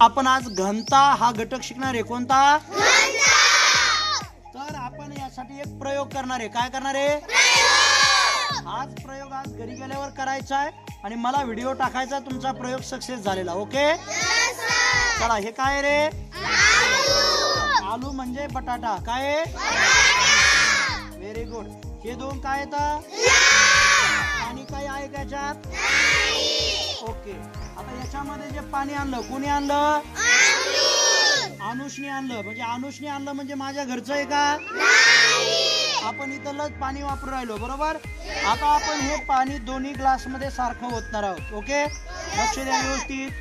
आपण आज घनता हा घटक शिकणार आहे. कोणता? तर आपण यासाठी एक प्रयोग करणार आहे. काय करणार आहे? आज प्रयोग आज घरी गेल्यावर करायचा आहे आणि मला व्हिडिओ टाकायचा. तुमचा प्रयोग सक्सेस झालेला. ओके चला. हे काय रे? आलू म्हणजे बटाटा. काय? Very good. हे दोन काय येतात? पाणी काय आहे त्याच्यात? ओके. आता याच्यामध्ये जे पाणी आणलं कोणी आणलं? अनुषने आणलं. म्हणजे अनुषने आणलं म्हणजे माझ्या घरचं आहे का? आपण इथलंच पाणी वापरून राहिलो. बरोबर. आता आपण हे पाणी दोन्ही ग्लास मध्ये सारखं ओतणार आहोत. ओके लक्ष द्या व्यवस्थित.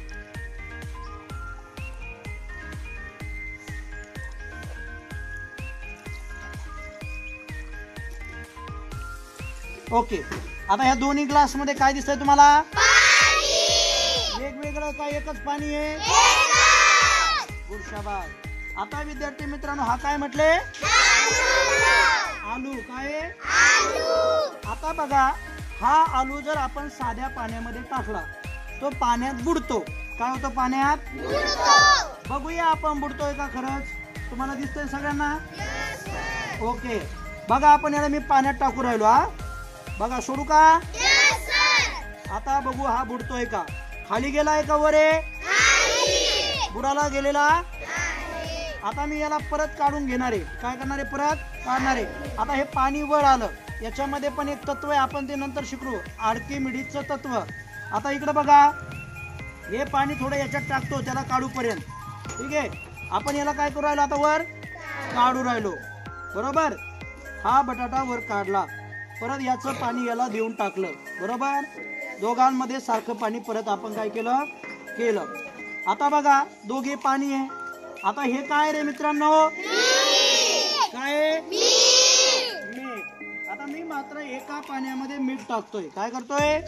ओके. आता ह्या दोन्ही ग्लास मध्ये काय दिसतंय तुम्हाला? वेगवेगळं काय एकच पाणी आहे? गुड शाबास. आता विद्यार्थी मित्रांनो हा काय म्हटले? आलू. काय? आता बघा हा आलू जर आपण साध्या पाण्यामध्ये टाकला तो पाण्यात बुडतो. काय होतं? पाण्यात बघूया आपण बुडतोय का खरंच. तुम्हाला दिसतंय सगळ्यांना? ओके बघा आपण याला मी पाण्यात टाकू राहिलो. हा बघा सोडू का? आता बघू हा बुडतोय का. खाली गेलाय का वर आहे? बुडाला गेलेला. आता मी याला परत काढून घेणार आहे. काय करणार आहे? परत काढणार आहे. आता हे पाणी वर आलं. याच्यामध्ये पण एक तत्व आहे आपण ते नंतर शिकू. आर्किमिडीजचं तत्व. आता इकडे बघा हे पाणी थोडं याच्यात टाकतो त्याला काढू पर्यंत. ठीक आहे. आपण याला काय करू राहिलो? आता वर काढू राहिलो. बरोबर. हा बटाटा वर काढला. परत याचं पाणी याला देऊन टाकलं. बरोबर. दोघांमध्ये सारखं पाणी परत आपण काय केलं? आता बघा दोघे पाणी आहे. आता हे काय रे मित्रांनो? काय? मीठ. आता मी मात्र एका पाण्यामध्ये मीठ टाकतोय. काय करतोय?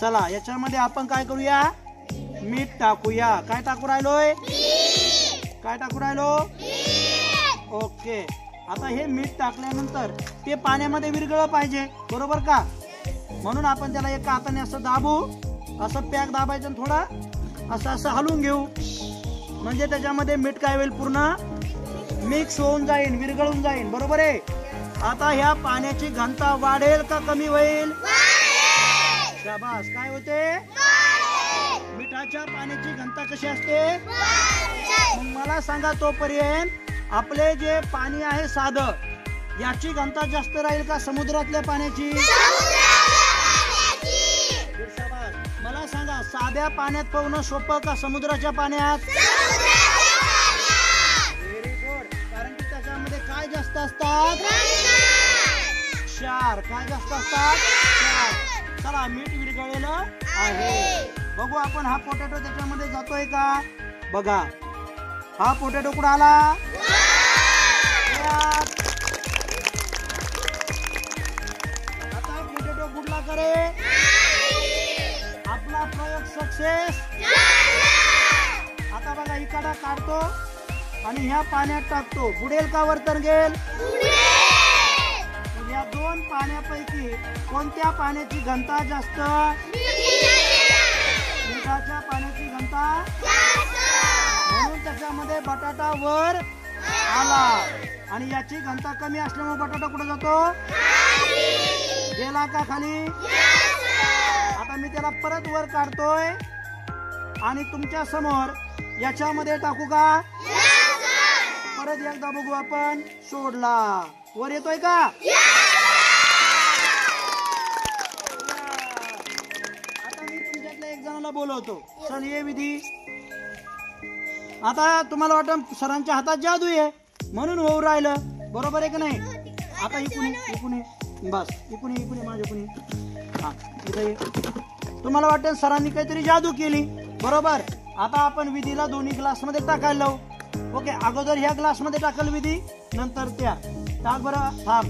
चला याच्यामध्ये आपण काय करूया? मीठ टाकूया. काय टाकू राहिलोय? काय टाकू राहिलो? ओके. आता हे मीठ टाकल्यानंतर ते पाण्यामध्ये विरघळलं पाहिजे. बरोबर का? म्हणून आपण त्याला एका हाताने असं दाबू. असं पॅक दाबायचं आणि थोडं असं हलवून घेऊ. म्हणजे त्याच्यामध्ये मीठ काय होईल? पूर्ण मिक्स होऊन जाईल, विरघळून जाईल. बरोबर आहे. आता ह्या पाण्याची घनता वाढेल का कमी होईल? शाबास. काय होते? मिठाच्या पाण्याची घनता कशी असते? मग मला सांगा तोपर्यंत आपले जे पाणी आहे साधं याची घनता जास्त राहील का समुद्रातल्या पाण्याची? मला सांगा साध्या पाण्यात पोहणं सोपं का समुद्राच्या पाण्यात? Very good. कारण की त्याच्यामध्ये काय जास्त असतात? क्षार. काय जास्त असतात? क्षार. चला मीठ विरघळलेलं आहे. बघू आपण हा पोटॅटो त्याच्यामध्ये जातोय का? बघा हा पोटॅटो कुठं आला? आता पोटॅटो बुडला करे. आपला प्रयोग सक्सेस. आता बघा इकडा काढतो आणि ह्या पाण्यात टाकतो. बुडेल का वर तरंगेल? या दोन पाण्यापैकी कोणत्या पाण्याची घनता जास्त? मिठाच्या पाण्याची घनता. म्हणून त्याच्यामध्ये बटाटा वर आला आणि याची घनता कमी असल्यामुळे बटाटा कुठे जातो? गेला का खाली? आता मी त्याला परत वर काढतोय आणि तुमच्या समोर याच्यामध्ये टाकू का? परत एकदा बघू आपण. सोडला. वर येतोय का? आता मी तुमच्यातल्या एक जणाला बोलवतो. सर ये विधी. आता तुम्हाला वाटतं सरांच्या हातात जादू आहे म्हणून होऊ राहिलं. बरोबर आहे का नाही? आता इकुणे बस. इकुणे माझ्या हा इथे ये. तुम्हाला वाटतं सरांनी काहीतरी जादू केली. बरोबर. आता आपण विधीला दोन्ही ग्लास मध्ये टाकायला लावू. ओके. अगोदर ह्या ग्लास मध्ये टाकल विधी नंतर त्या टाक. बरं थांब.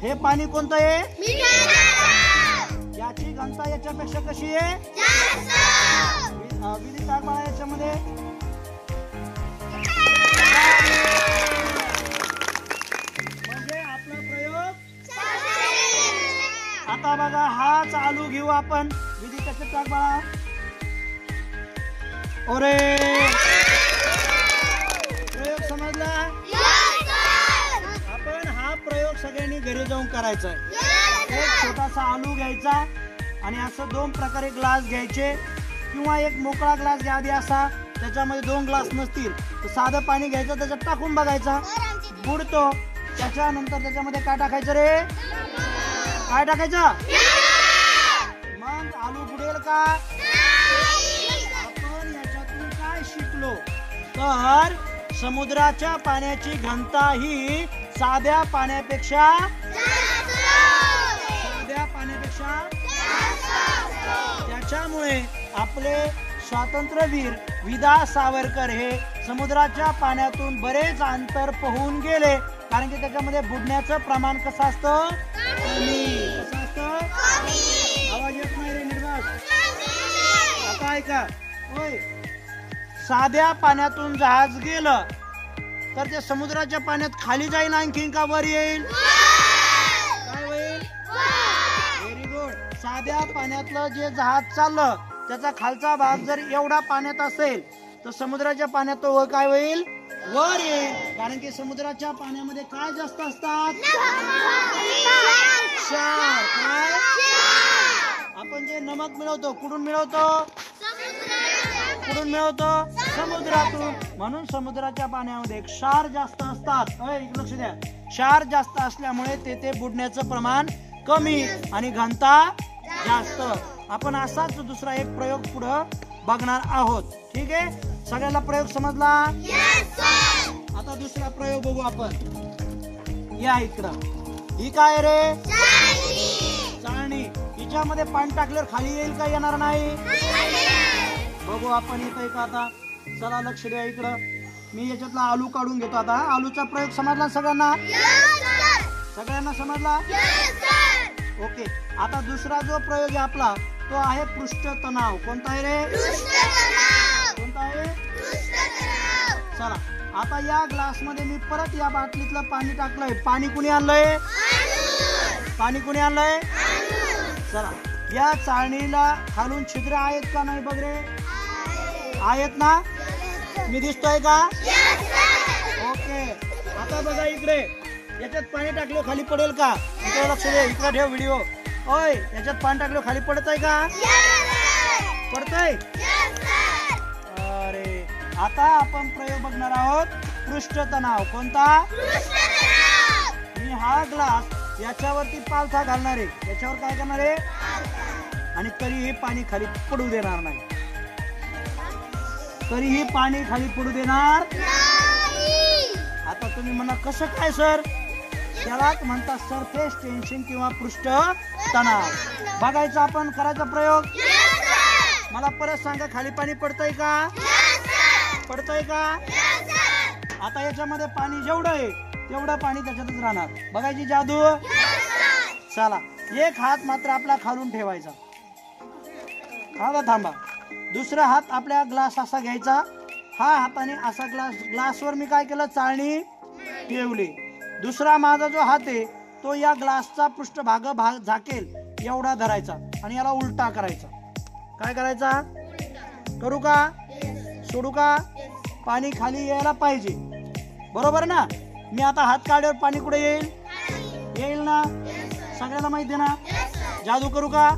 हे पाणी कोणतं आहे? याची घनता याच्यापेक्षा कशी आहे? विधी टाक बाळा याच्यामध्ये. म्हणजे आपला प्रयोग. आता बघा हाच आलू घेऊ आपण. विधी त्याच्यात टाक बाळा. ओरे प्रयोग समजला? आपण हा प्रयोग सगळ्यांनी घरी जाऊन करायचा आहे. एक छोटासा आलू घ्यायचा आणि असं 2 प्रकारे ग्लास घ्यायचे किंवा एक मोकळा ग्लास घ्या आधी असा, त्याच्यामध्ये 2 ग्लास नसतील तर साधं पाणी घ्यायचं, त्याच्यात टाकून बघायचा, बुडतो. त्याच्यानंतर त्याच्यामध्ये काय टाकायचं रे? काय टाकायचं? मग आलू बुडेल का? आपण याच्यातून काय शिकलो तर समुद्राच्या पाण्याची घनता ही साध्या पाण्यापेक्षा त्याच्यामुळे आपले स्वातंत्र्यवीर विदा सावरकर हे समुद्राच्या पाण्यातून बरेच अंतर पोहून गेले, कारण की त्याच्यामध्ये बुडण्याचं प्रमाण कसं असतं? कमी. कसं असतं? आवाज येत नाही रे निर्वास. आता ऐका. होय, साध्या पाण्यातून जहाज गेलं तर ते समुद्राच्या पाण्यात खाली जाईल आणखीन का वर येईल? काय होईल? Very good. साध्या पाण्यातलं जे जहाज चाललं त्याचा खालचा भाग जर एवढा पाण्यात असेल तर समुद्राच्या पाण्यात तो काय होईल? वर येईल, कारण की समुद्राच्या पाण्यामध्ये काय जास्त असतात? क्षार. काय? आपण जे नमक मिळवतो कुठून मिळवतो? कुठून मिळवतो? समुद्रातून. म्हणून समुद्राच्या पाण्यामध्ये क्षार जास्त असतात. इकडे लक्ष द्या. क्षार जास्त असल्यामुळे तेथे बुडण्याचं प्रमाण कमी आणि घनता जास्त. आपण असाच दुसरा एक प्रयोग पुढे बघणार आहोत. ठीक आहे, सगळ्याला प्रयोग समजला? आता दुसरा प्रयोग बघू आपण. या इकडं. ही काय रे? चाळणी. हिच्यामध्ये पाणी टाकल्यावर खाली येईल का? येणार नाही. बघू आपण येतोय का आता? चला लक्ष द्या इकडं. मी याच्यातला आलू काढून घेतो. आता आलूचा प्रयोग समजला सगळ्यांना? सगळ्यांना समजला? ओके. आता दुसरा जो प्रयोग आहे आपला तो आहे पृष्ठ तणाव. कोणता आहे रे? कोणता आहे? चला आता या ग्लास मध्ये मी परत या बाटलीतलं पाणी टाकलंय. पाणी कुणी आणलंय? पाणी कुणी आणलंय? चला या चाळणीला खालून छिद्र आहेत का नाही बघ रे? आहेत ना? मी दिसतोय का? ओके. आता बघा इकडे. याच्यात पाणी टाकलं खाली पडेल का? इकडे लक्ष दे. इकडे ठेव व्हिडिओ. ओय, याच्यात पाणी टाकलं खाली पडत आहे का? पडतंय? अरे आता आपण प्रयोग बघणार आहोत पृष्ठ तणाव. कोणता? मी हा ग्लास याच्यावरती पालथा घालणार आहे. याच्यावर काय करणार आहे? आणि तरीही पाणी खाली पडू देणार नाही. तरीही पाणी खाली पडू देणार. आता तुम्ही म्हणा कसं काय सर? त्यालाच म्हणतात सरफेस टेन्शन किंवा पृष्ठ तणाव. बघायचं आपण, करायचा प्रयोग. मला परत सांगा, खाली पाणी पडतंय का? पडतंय का? आता याच्यामध्ये पाणी जेवढं आहे तेवढं पाणी त्याच्यातच राहणार. बघायची जादू. चला एक हात मात्र आपला खालून ठेवायचा. हा थांबा. दुसरा हात आपल्या ग्लास असा घ्यायचा. हा हाताने असा ग्लासवर मी काय केलं? चाळणी ठेवली. दुसरा माझा जो हात आहे तो या ग्लासचा पृष्ठभाग झाकेल एवढा धरायचा आणि याला उलटा करायचा. काय करायचा? करू का? सोडू का? पाणी खाली यायला पाहिजे. बरोबर ना? मी आता हात काढल्यावर पाणी कुठे येईल? येईल ना? सगळ्याला माहिती ना? जादू करू का?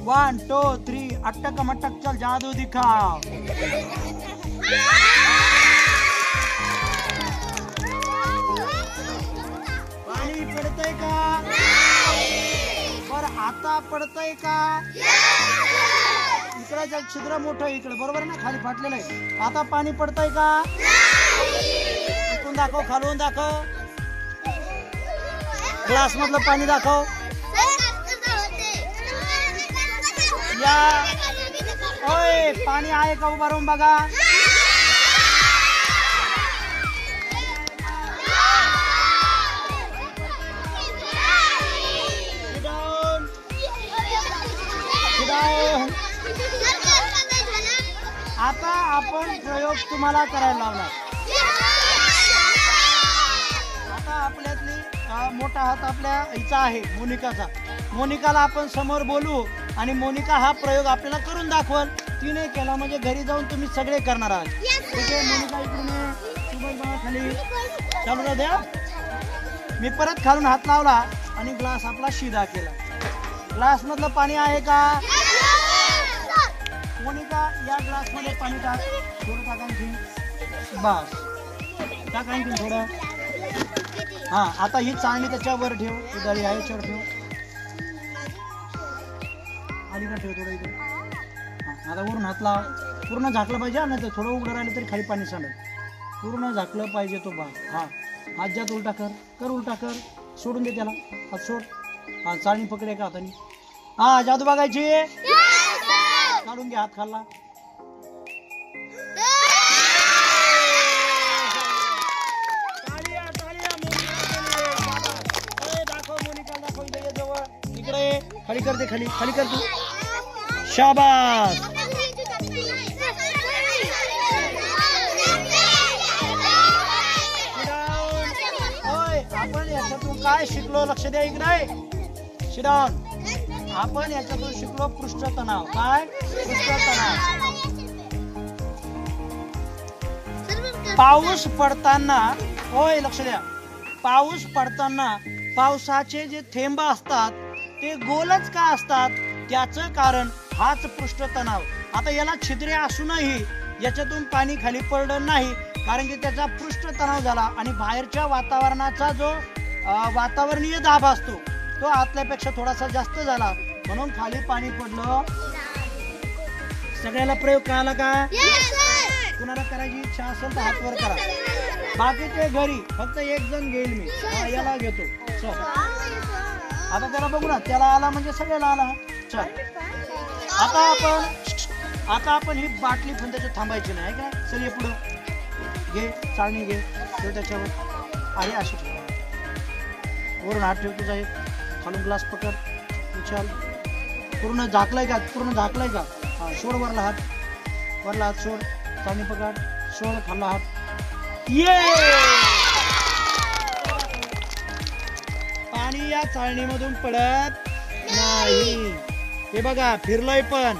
1 2 3 अटक मटक चल जादू दिखाओ. पाणी पडतंय का? बरं आता पडतंय का? इकडे छिद्र मोठं इकडे, बरोबर ना? खाली फाटलेलं आहे. आता पाणी पडतंय का? इकडून दाखव, खालून दाखव. ग्लास मधलं पाणी दाखव. या ओय, पाणी आहे का? उभा राहून बघा. आता आपण प्रयोग तुम्हाला करायला लावणार. आता आपल्यातली मोठा हात आपल्या हिचा आहे, मोनिकाचा. मोनिकाला आपण समोर बोलू आणि मोनिका हा प्रयोग आपल्याला करून दाखवल. तिने केला म्हणजे घरी जाऊन तुम्ही सगळे करणार आहात. ठीक आहे, मोनिका इकडून सुभाष बाळा खाली चालू राहू द्या. मी परत खालून हात लावला आणि ग्लास आपला शिधा केला. ग्लास मधलं पाणी आहे का? मोनिका या ग्लास मध्ये पाणी टाक. थोडं टाक आणखी. बस टाक आणखी थोडं. हा आता ही चाळणी त्याच्यावर ठेव. उदारी आहे याच्यावर ठेव. आली का? ठेव थोडं इथे. हा आता वरून हात लाव. पूर्ण झाकलं पाहिजे नाही तर थोडं उघडं राहिलं तरी खाली पाणी सांडेल. पूर्ण झाकलं पाहिजे तो भाग. हा हात ज्यात उलटा कर उलटा कर. सोडून दे त्याला. हात सोड. हा चाळणी पकडे का हाताने. हा जादू बघायची. काढून घे हात खाल्ला. दाखव मोनिका दाखव. इथे जवळ इकडे खाली करते. खाली खाली कर तू. शाबास. आपण याच्यातून काय शिकलो? लक्ष द्या इकडे. शिडाऊन. आपण याच्यातून शिकलो पृष्ठतणाव. काय? पृष्ठतणाव. पाऊस पडताना, होय लक्ष द्या, पाऊस पडताना पावसाचे जे थेंब असतात ते गोलच का असतात? त्याचं कारण हाच पृष्ठतणाव. आता याला छिद्रे असूनही याच्यातून पाणी खाली पडलं नाही, कारण की त्याचा पृष्ठतणाव झाला आणि बाहेरच्या वातावरणाचा जो वातावरणीय दाब असतो तो आतल्यापेक्षा थोडासा जास्त झाला, म्हणून खाली पाणी पडलं. सगळ्याला प्रयोग कळाला का? कुणाला करायची इच्छा असेल तर हात वर करा. बाकीचे घरी फक्त एक जण घेईल मी. याला घेतो. चल आता त्याला बघू ना. त्याला आला म्हणजे सगळ्याला आला. चल आता आपण ही बाटली पण त्याच्यात थांबायची नाही का? चल ये पुढं. घे चाळणी घे. ठेव त्याच्यावर. आहे अशी ठेव. वरून हात ठेव तुझा. एक खालून ग्लास पकड. विचार पूर्ण झाकलाय का? पूर्ण झाकलाय का? हा सोड वरला हात. वरला हात सोड. चाळणी पकड. सोड खाल्ला हात. ये पाणी या चाळणीमधून पडत नाही. हे बघा फिरलोय पण.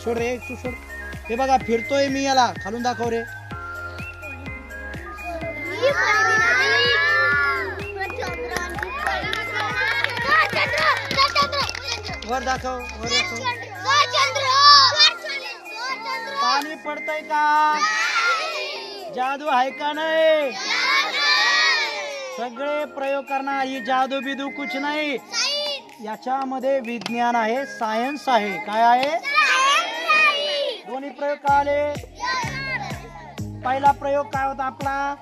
सोड रे तू सोड. हे बघा फिरतोय मी. याला खालून दाखव रे. वर दाखव. वर दाखव. पाणी पडतंय का? जादू आहे का नाही? सगळे प्रयोग करणार. ही जादू बिदू कुछ नाही. याच्यामध्ये विज्ञान आहे, सायन्स आहे. काय आहे? दोन्ही प्रयोग काय आले? पहिला प्रयोग काय होता आपला?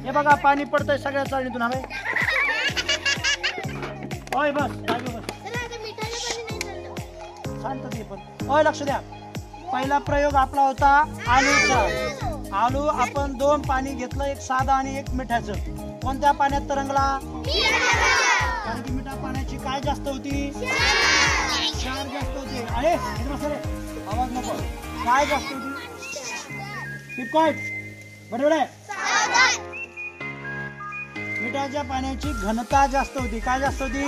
हे बघा पाणी पडतंय सगळ्या चाळणीतून. हवे ओय बस. शांत दे पण. ओय लक्ष द्या. पहिला प्रयोग आपला होता आलूचा. आलू आपण 2 पाणी घेतलं, एक साधं आणि एक मिठाचं. कोणत्या पाण्यात तरंगला? कारण की मिठा पाण्याची काय जास्त होती? क्षार जास्त होते. अरे आवाज नको. काय जास्त होती? बरोबर आहे. मिठाच्या पाण्याची घनता जास्त होती. काय जास्त होती?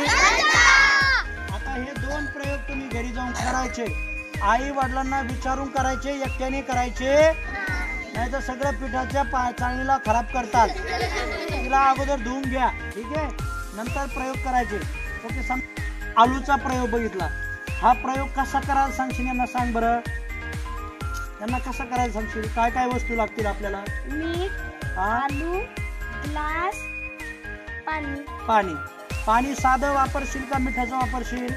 आता हे 2 प्रयोग तुम्ही घरी जाऊन करायचे. आई वडिलांना विचारून करायचे. एकट्याने करायचे नाही तर सगळं पिठाच्या चाळणीला खराब करतात. तिला अगोदर धुवून घ्या. ठीक आहे, नंतर प्रयोग करायचे. ओके. आलूचा प्रयोग बघितला. हा प्रयोग कसा करायला सांगशील? यांना सांग बरं. यांना कसं करायला सांगशील? काय काय वस्तू लागतील आपल्याला? मीठ, आलू, ग्लास, पाणी. पाणी साधं वापरशील का मिठाचं वापरशील?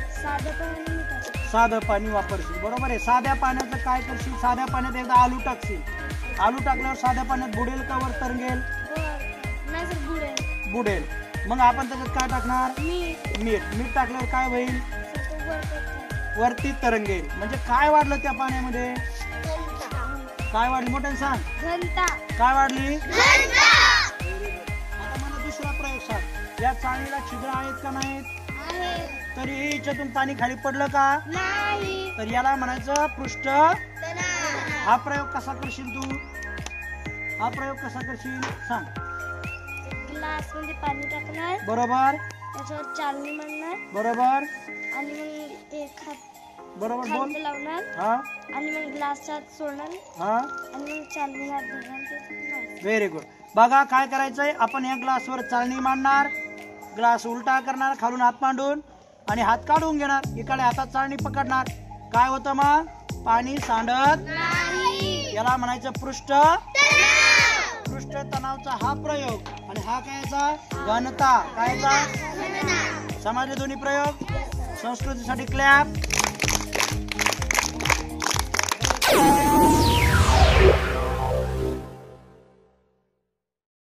साधं पाणी वापरशील. बरोबर आहे. साध्या पाण्याचं काय करशील? साध्या पाण्यात एकदा आलू टाकशील. आलू टाकल्यावर साध्या पाण्यात बुडेल का वर तरंगेल? बुडेल. मग आपण त्याच्यात काय टाकणार? मीठ टाकल्यावर काय होईल? वरती तरंगेल. म्हणजे काय वाढलं त्या पाण्यामध्ये? काय वाढली? मोठ्याने सांग. घनता. काय वाढली? आता मला दुसरा प्रयोग सांग. या चाळणीला छिद्र आहेत का नाहीत? तरी याच्यातून पाणी खाली पडलं का? नाही. तर याला म्हणायचं पृष्ठ. हा प्रयोग कसा करशील तू? हा प्रयोग कसा करशील सांग. ग्लास मध्ये पाणी टाकणार. बरोबर. त्याच्यावर चाळणी मारणार. बरोबर. आणि मग ते बरोबर बोल. खालचं लावणार हा आणि मग ग्लासच्या सोडणार हा आणि मग चालणी हात धरणार. Very good. बघा काय करायचंय, आपण या ग्लासवर चाळणी मांडणार, ग्लास उलटा करणार खालून हात मांडून आणि हात काढून घेणार, इकडे हातात चाळणी पकडणार. काय होतं मग? पाणी सांडत, याला म्हणायचं पृष्ठ तणावचा हा प्रयोग. आणि हा कायचा? घनता. कायचा? समजले दोन्ही प्रयोग? संस्कृतीसाठी क्लॅप.